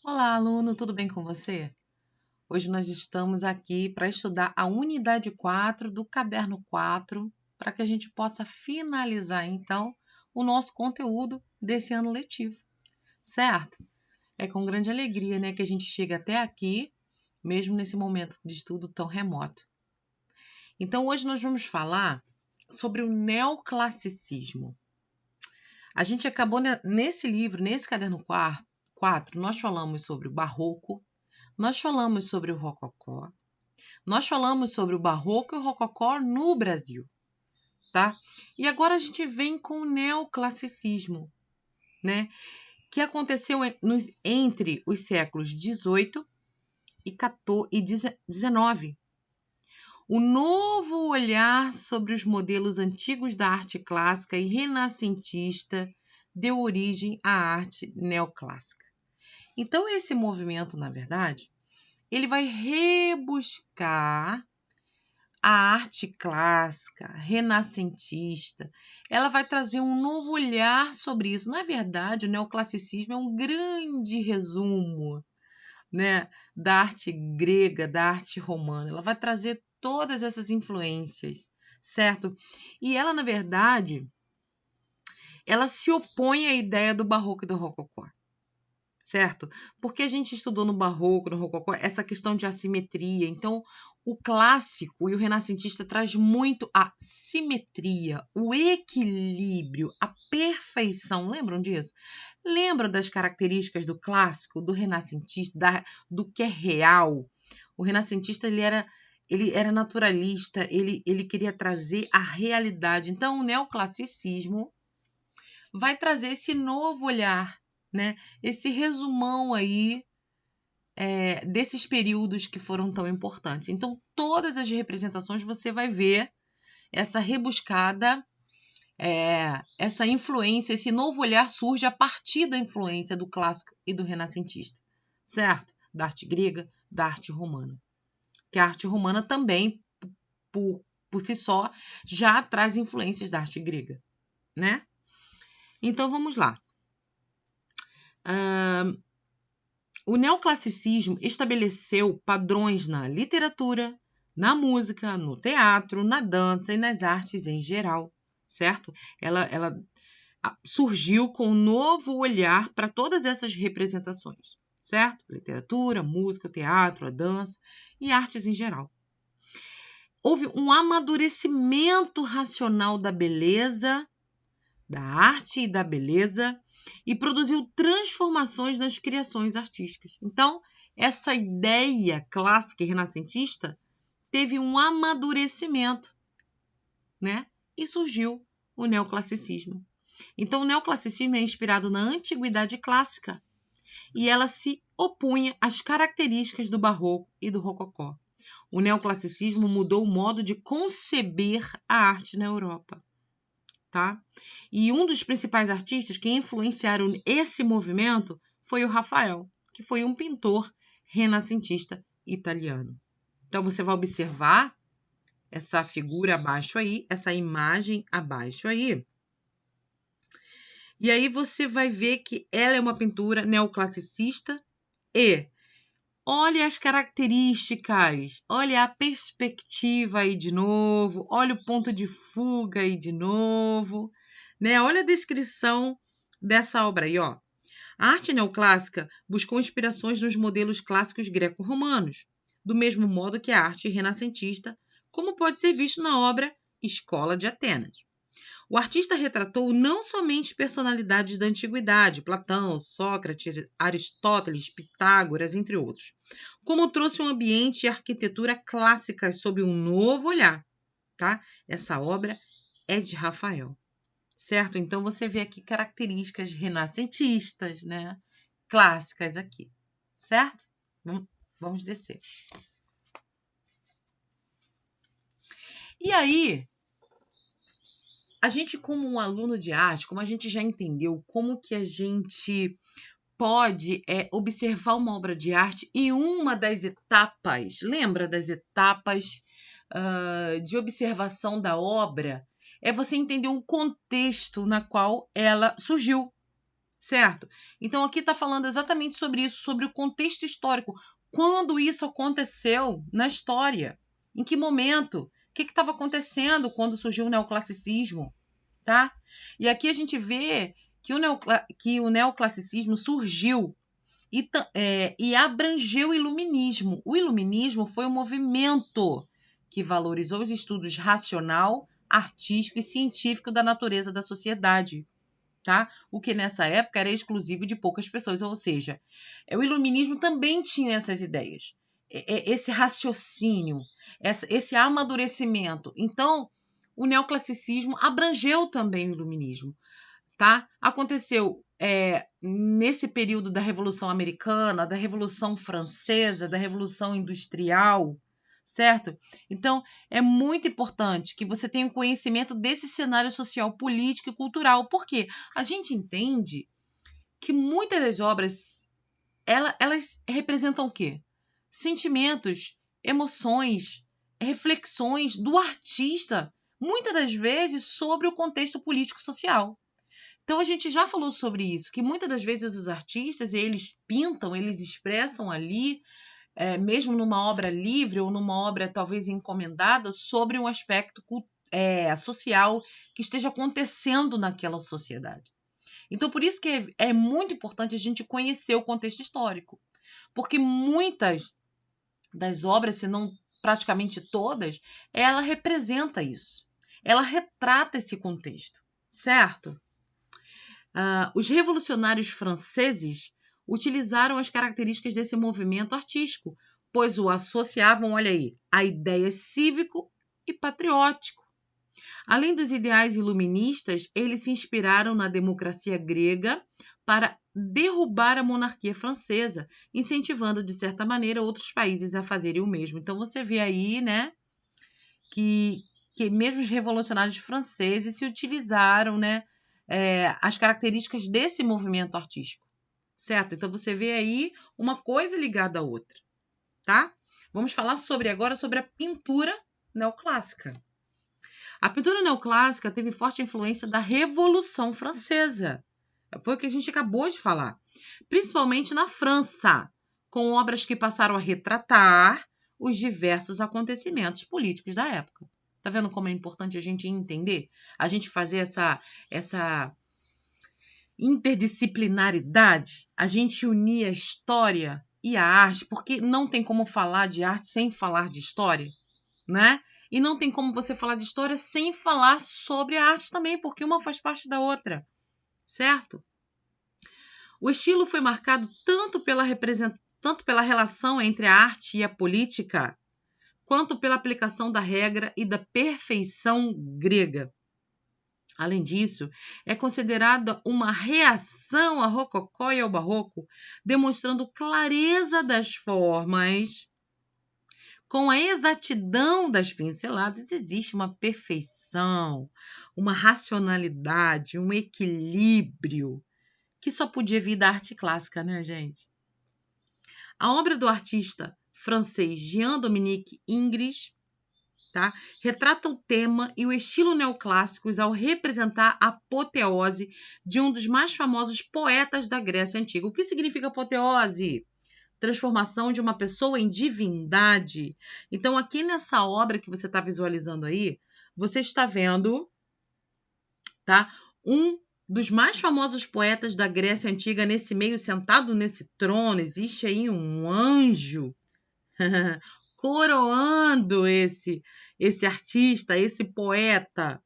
Olá, aluno, tudo bem com você? Hoje nós estamos aqui para estudar a unidade 4 do caderno 4, para que a gente possa finalizar, então, o nosso conteúdo desse ano letivo, certo? É com grande alegria, né, que a gente chega até aqui, mesmo nesse momento de estudo tão remoto. Então, hoje nós vamos falar sobre o neoclassicismo. A gente acabou nesse livro, nesse caderno 4, nós falamos sobre o barroco, nós falamos sobre o rococó, nós falamos sobre o barroco e o rococó no Brasil, tá? E agora a gente vem com o neoclassicismo, né? Que aconteceu entre os séculos XVIII e XIX. O novo olhar sobre os modelos antigos da arte clássica e renascentista deu origem à arte neoclássica. Então, esse movimento, na verdade, ele vai rebuscar a arte clássica, renascentista. Ela vai trazer um novo olhar sobre isso. Na verdade, o neoclassicismo é um grande resumo, né, da arte grega, da arte romana. Ela vai trazer todas essas influências, certo? E ela, na verdade, ela se opõe à ideia do barroco e do rococó. Certo? Porque a gente estudou no barroco, no rococó, essa questão de assimetria. Então, o clássico e o renascentista traz muito a simetria, o equilíbrio, a perfeição. Lembram disso? Lembram das características do clássico, do renascentista, do que é real? O renascentista ele era naturalista, ele queria trazer a realidade. Então, o neoclassicismo vai trazer esse novo olhar, né? Esse resumão aí desses períodos que foram tão importantes. Então, todas as representações você vai ver essa rebuscada, essa influência, esse novo olhar surge a partir da influência do clássico e do renascentista, certo? Da arte grega, da arte romana. Que a arte romana também, por si só, já traz influências da arte grega, né? Então, vamos lá. O neoclassicismo estabeleceu padrões na literatura, na música, no teatro, na dança e nas artes em geral, certo? Ela surgiu com um novo olhar para todas essas representações, certo? Literatura, música, teatro, a dança e artes em geral. Houve um amadurecimento racional da beleza, da arte e da beleza, e produziu transformações nas criações artísticas. Então, essa ideia clássica e renascentista teve um amadurecimento, né? E surgiu o neoclassicismo. Então, o neoclassicismo é inspirado na antiguidade clássica e ela se opunha às características do barroco e do rococó. O neoclassicismo mudou o modo de conceber a arte na Europa. Tá? E um dos principais artistas que influenciaram esse movimento foi o Rafael, que foi um pintor renascentista italiano. Então, você vai observar essa figura abaixo aí, essa imagem abaixo aí. E aí você vai ver que ela é uma pintura neoclassicista e olha as características, olha a perspectiva aí de novo, olha o ponto de fuga aí de novo, né? Olha a descrição dessa obra aí, ó. A arte neoclássica buscou inspirações nos modelos clássicos greco-romanos, do mesmo modo que a arte renascentista, como pode ser visto na obra Escola de Atenas. O artista retratou não somente personalidades da antiguidade, Platão, Sócrates, Aristóteles, Pitágoras, entre outros, como trouxe um ambiente e arquitetura clássicas sob um novo olhar. Tá? Essa obra é de Rafael, certo? Então, você vê aqui características renascentistas, né? Clássicas aqui, certo? Vamos descer. E aí, a gente, como um aluno de arte, como a gente já entendeu como que a gente pode observar uma obra de arte e uma das etapas, lembra das etapas de observação da obra? É você entender o contexto na qual ela surgiu, certo? Então aqui está falando exatamente sobre isso, sobre o contexto histórico. Quando isso aconteceu na história? Em que momento? O que estava acontecendo quando surgiu o neoclassicismo? Tá? E aqui a gente vê que o neoclassicismo surgiu e abrangeu o iluminismo. O iluminismo foi um movimento que valorizou os estudos racional, artístico e científico da natureza da sociedade. Tá? O que nessa época era exclusivo de poucas pessoas, ou seja, o iluminismo também tinha essas ideias, esse raciocínio, esse amadurecimento. Então, o neoclassicismo abrangeu também o iluminismo. Tá? Aconteceu nesse período da Revolução Americana, da Revolução Francesa, da Revolução Industrial, certo? Então, é muito importante que você tenha conhecimento desse cenário social, político e cultural, porque a gente entende que muitas das obras, elas representam o quê? Sentimentos, emoções, reflexões do artista, muitas das vezes sobre o contexto político-social. Então a gente já falou sobre isso, que muitas das vezes os artistas, eles pintam, eles expressam ali, mesmo numa obra livre ou numa obra talvez encomendada, sobre um aspecto social que esteja acontecendo naquela sociedade. Então por isso que é muito importante a gente conhecer o contexto histórico, porque muitas das obras, se não praticamente todas, ela representa isso, ela retrata esse contexto, certo? Os revolucionários franceses utilizaram as características desse movimento artístico, pois o associavam, olha aí, a ideias cívico e patriótico. Além dos ideais iluministas, eles se inspiraram na democracia grega para derrubar a monarquia francesa, incentivando, de certa maneira, outros países a fazerem o mesmo. Então, você vê aí, né, que mesmo os revolucionários franceses se utilizaram, né, as características desse movimento artístico, certo? Então você vê aí uma coisa ligada à outra, tá? Vamos falar agora sobre a pintura neoclássica. A pintura neoclássica teve forte influência da Revolução Francesa. Foi o que a gente acabou de falar. Principalmente na França, com obras que passaram a retratar os diversos acontecimentos políticos da época. Tá vendo como é importante a gente entender? A gente fazer essa interdisciplinaridade, a gente unir a história e a arte, porque não tem como falar de arte sem falar de história, né? E não tem como você falar de história sem falar sobre a arte também, porque uma faz parte da outra, certo? O estilo foi marcado tanto pela relação entre a arte e a política, quanto pela aplicação da regra e da perfeição grega. Além disso, é considerada uma reação ao rococó e ao barroco, demonstrando clareza das formas. Com a exatidão das pinceladas, existe uma perfeição, uma racionalidade, um equilíbrio, que só podia vir da arte clássica, né, gente? A obra do artista francês Jean-Dominique Ingres, tá, retrata o tema e o estilo neoclássicos ao representar a apoteose de um dos mais famosos poetas da Grécia Antiga. O que significa apoteose? Transformação de uma pessoa em divindade. Então, aqui nessa obra que você está visualizando aí, você está vendo, tá, um dos mais famosos poetas da Grécia Antiga nesse meio, sentado nesse trono. Existe aí um anjo coroando esse artista, esse poeta.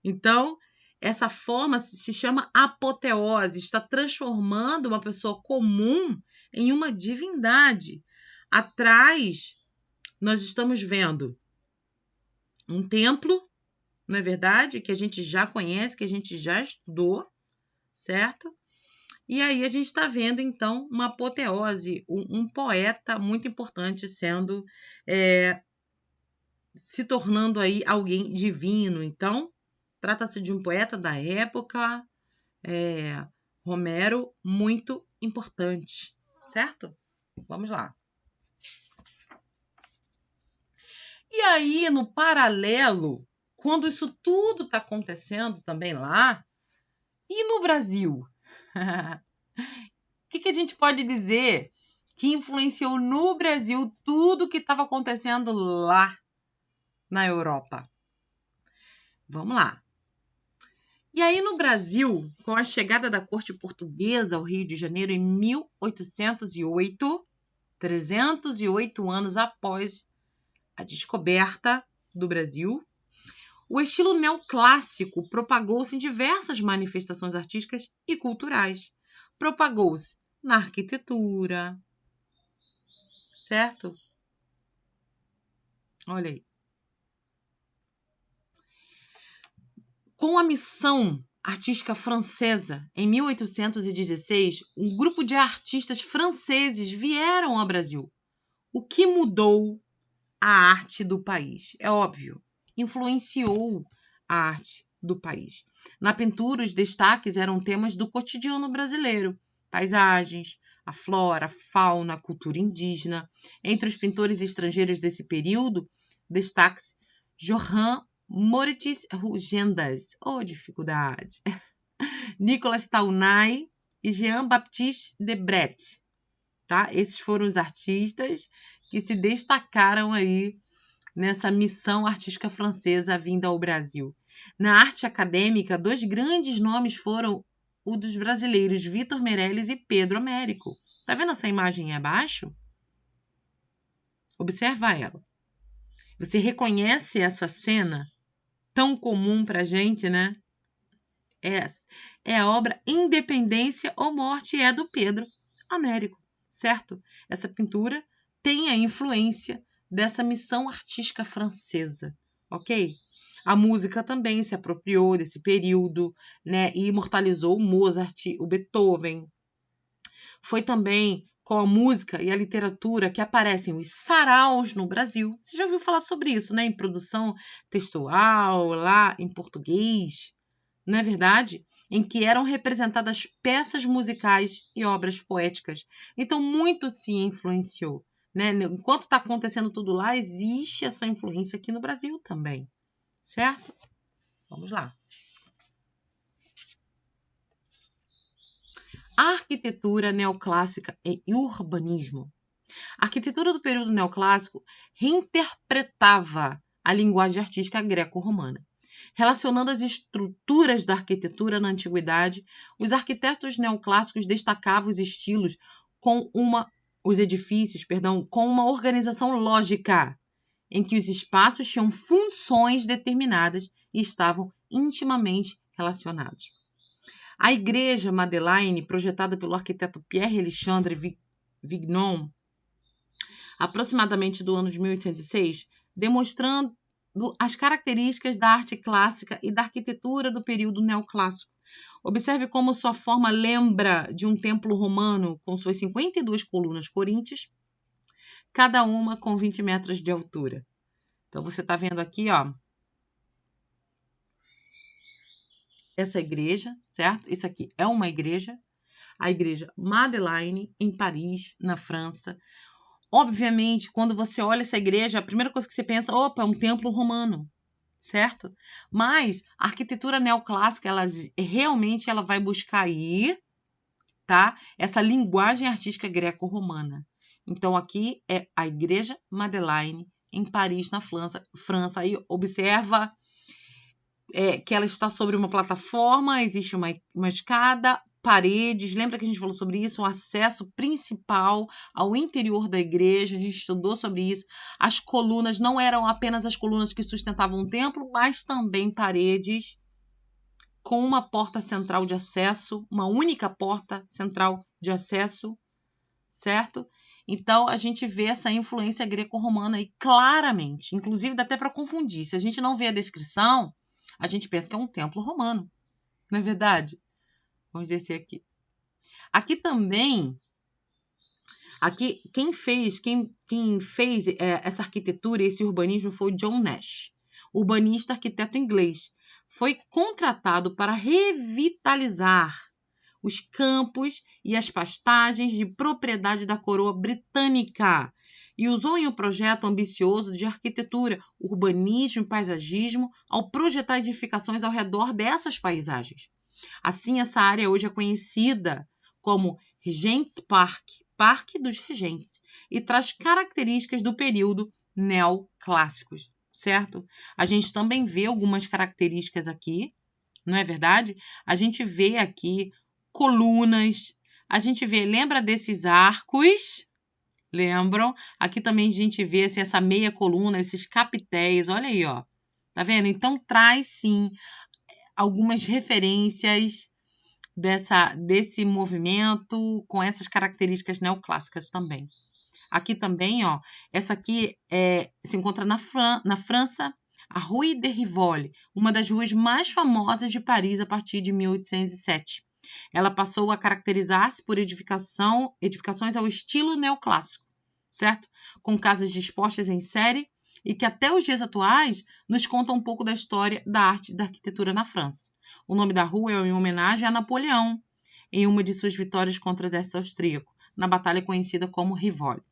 Então, essa forma se chama apoteose, está transformando uma pessoa comum em uma divindade. Atrás, nós estamos vendo um templo, não é verdade? Que a gente já conhece, que a gente já estudou, certo? E aí a gente está vendo, então, uma apoteose, um poeta muito importante se tornando aí alguém divino. Então, trata-se de um poeta da época, Homero, muito importante, certo? Vamos lá. E aí, no paralelo, quando isso tudo está acontecendo também lá, e no Brasil? O que a gente pode dizer que influenciou no Brasil tudo o que estava acontecendo lá na Europa? Vamos lá. E aí, no Brasil, com a chegada da corte portuguesa ao Rio de Janeiro em 1808, 308 anos após a descoberta do Brasil, o estilo neoclássico propagou-se em diversas manifestações artísticas e culturais. Propagou-se na arquitetura, certo? Olha aí. Com a missão artística francesa, em 1816, um grupo de artistas franceses vieram ao Brasil. O que mudou a arte do país? É óbvio, influenciou a arte do país. Na pintura, os destaques eram temas do cotidiano brasileiro, paisagens, a flora, a fauna, a cultura indígena. Entre os pintores estrangeiros desse período, destaque-se Johann Moritz Rugendas, dificuldade, Nicolas Taunay e Jean-Baptiste Debret. Tá? Esses foram os artistas que se destacaram aí nessa missão artística francesa vinda ao Brasil. Na arte acadêmica, 2 grandes nomes foram o dos brasileiros Vitor Meirelles e Pedro Américo. Tá vendo essa imagem aí abaixo? Observa ela. Você reconhece essa cena tão comum pra gente, né? É a obra Independência ou Morte, é do Pedro Américo, certo? Essa pintura tem a influência dessa missão artística francesa, ok? A música também se apropriou desse período, né? E imortalizou o Mozart, o Beethoven. Foi também com a música e a literatura que aparecem os saraus no Brasil. Você já ouviu falar sobre isso, né? Em produção textual, lá em português, não é verdade? Em que eram representadas peças musicais e obras poéticas. Então, muito se influenciou, né? Enquanto está acontecendo tudo lá, existe essa influência aqui no Brasil também, certo? Vamos lá. Arquitetura neoclássica e urbanismo. A arquitetura do período neoclássico reinterpretava a linguagem artística greco-romana. Relacionando as estruturas da arquitetura na antiguidade, os arquitetos neoclássicos destacavam os edifícios com uma organização lógica, em que os espaços tinham funções determinadas e estavam intimamente relacionados. A igreja Madeleine, projetada pelo arquiteto Pierre-Alexandre Vignon, aproximadamente do ano de 1806, demonstrando as características da arte clássica e da arquitetura do período neoclássico. Observe como sua forma lembra de um templo romano com suas 52 colunas coríntias, cada uma com 20 metros de altura. Então, você está vendo aqui, ó, essa igreja, certo? Isso aqui é uma igreja, a igreja Madeleine, em Paris, na França. Obviamente, quando você olha essa igreja, a primeira coisa que você pensa, opa, é um templo romano, certo? Mas a arquitetura neoclássica, ela vai buscar aí, tá? Essa linguagem artística greco-romana. Então, aqui é a igreja Madeleine, em Paris, na França. Aí observa que ela está sobre uma plataforma, existe uma escada, paredes, lembra que a gente falou sobre isso? O acesso principal ao interior da igreja, a gente estudou sobre isso. As colunas não eram apenas as colunas que sustentavam o templo, mas também paredes com uma porta central de acesso, uma única porta central de acesso, certo? Então, a gente vê essa influência greco-romana aí claramente, inclusive dá até para confundir. Se a gente não vê a descrição, a gente pensa que é um templo romano, não é verdade? Vamos descer aqui. Aqui também, quem fez essa arquitetura, esse urbanismo foi o John Nash, urbanista arquiteto inglês. Foi contratado para revitalizar os campos e as pastagens de propriedade da coroa britânica e usou em um projeto ambicioso de arquitetura, urbanismo e paisagismo ao projetar edificações ao redor dessas paisagens. Assim, essa área hoje é conhecida como Regents Park, Parque dos Regentes, e traz características do período neoclássico, certo? A gente também vê algumas características aqui, não é verdade? A gente vê aqui colunas, a gente vê, lembra desses arcos? Lembram? Aqui também a gente vê assim, essa meia coluna, esses capitéis, olha aí, ó. Tá vendo? Então traz sim algumas referências desse movimento com essas características neoclássicas também. Aqui também, ó, essa aqui se encontra na França, a Rue de Rivoli, uma das ruas mais famosas de Paris a partir de 1807. Ela passou a caracterizar-se por edificações ao estilo neoclássico, certo? Com casas dispostas em série e que até os dias atuais nos contam um pouco da história da arte e da arquitetura na França. O nome da rua é em homenagem a Napoleão, em uma de suas vitórias contra o exército austríaco, na batalha conhecida como Rivoli.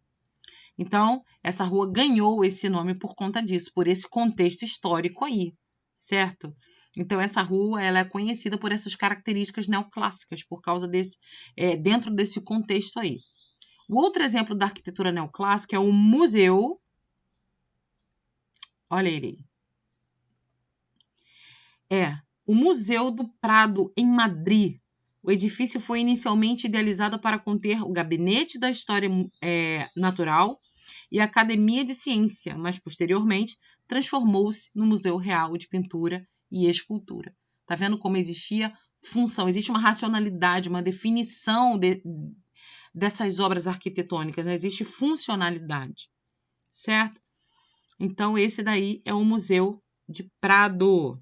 Então, essa rua ganhou esse nome por conta disso, por esse contexto histórico aí, certo? Então, essa rua ela é conhecida por essas características neoclássicas, por causa dentro desse contexto aí. O outro exemplo da arquitetura neoclássica é o museu. Olha ele aí. O Museu do Prado, em Madrid. O edifício foi inicialmente idealizado para conter o Gabinete da História Natural e a Academia de Ciência, mas posteriormente transformou-se no Museu Real de Pintura e Escultura. Tá vendo como existia função? Existe uma racionalidade, uma definição dessas obras arquitetônicas, né? Existe funcionalidade, certo? Então, esse daí é o Museu de Prado,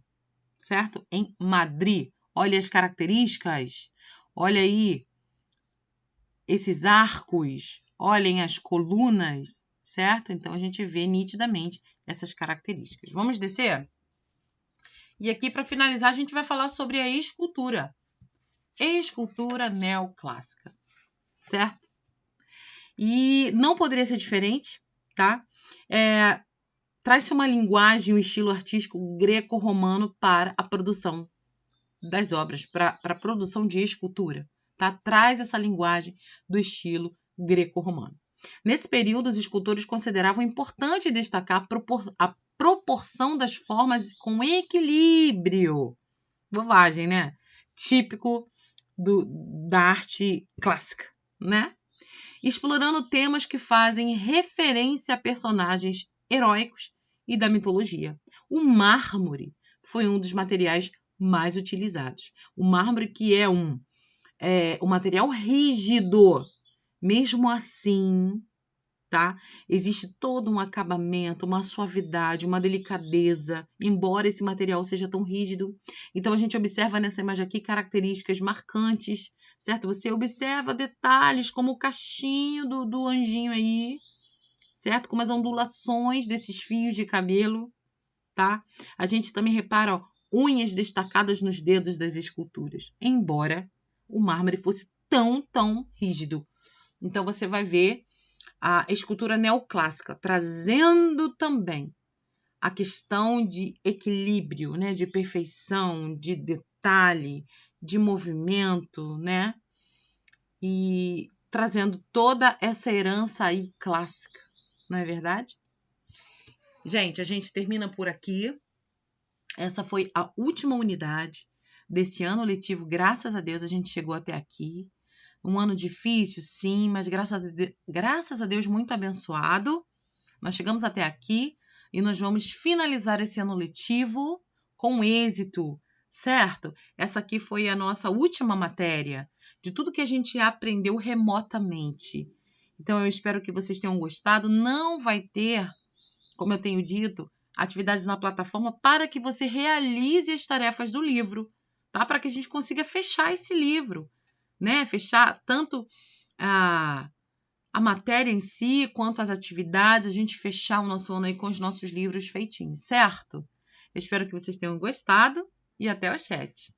certo? Em Madrid. Olha as características, olha aí esses arcos, olhem as colunas, certo? Então, a gente vê nitidamente essas características. Vamos descer? E aqui, para finalizar, a gente vai falar sobre a escultura. Escultura neoclássica, certo? E não poderia ser diferente, tá? Traz-se uma linguagem, um estilo artístico greco-romano para a produção das obras, para a produção de escultura, tá? Traz essa linguagem do estilo greco-romano. Nesse período, os escultores consideravam importante destacar a proporção das formas com equilíbrio. Bobagem, né? Típico da arte clássica, né? Explorando temas que fazem referência a personagens heróicos e da mitologia. O mármore foi um dos materiais mais utilizados. O mármore que é um material rígido. Mesmo assim, tá? Existe todo um acabamento, uma suavidade, uma delicadeza, embora esse material seja tão rígido. Então, a gente observa nessa imagem aqui características marcantes, certo? Você observa detalhes como o cachinho do anjinho aí, certo? Como as ondulações desses fios de cabelo, tá? A gente também repara, ó, unhas destacadas nos dedos das esculturas, embora o mármore fosse tão rígido. Então, você vai ver a escultura neoclássica trazendo também a questão de equilíbrio, né? De perfeição, de detalhe, de movimento, né? E trazendo toda essa herança aí clássica, não é verdade? Gente, a gente termina por aqui. Essa foi a última unidade desse ano letivo. Graças a Deus a gente chegou até aqui. Um ano difícil, sim, mas graças a Deus muito abençoado. Nós chegamos até aqui e nós vamos finalizar esse ano letivo com êxito, certo? Essa aqui foi a nossa última matéria de tudo que a gente aprendeu remotamente. Então, eu espero que vocês tenham gostado. Não vai ter, como eu tenho dito, atividades na plataforma para que você realize as tarefas do livro, tá? Para que a gente consiga fechar esse livro, né? Fechar tanto a matéria em si, quanto as atividades, a gente fechar o nosso ano aí com os nossos livros feitinhos, certo? Eu espero que vocês tenham gostado e até o chat.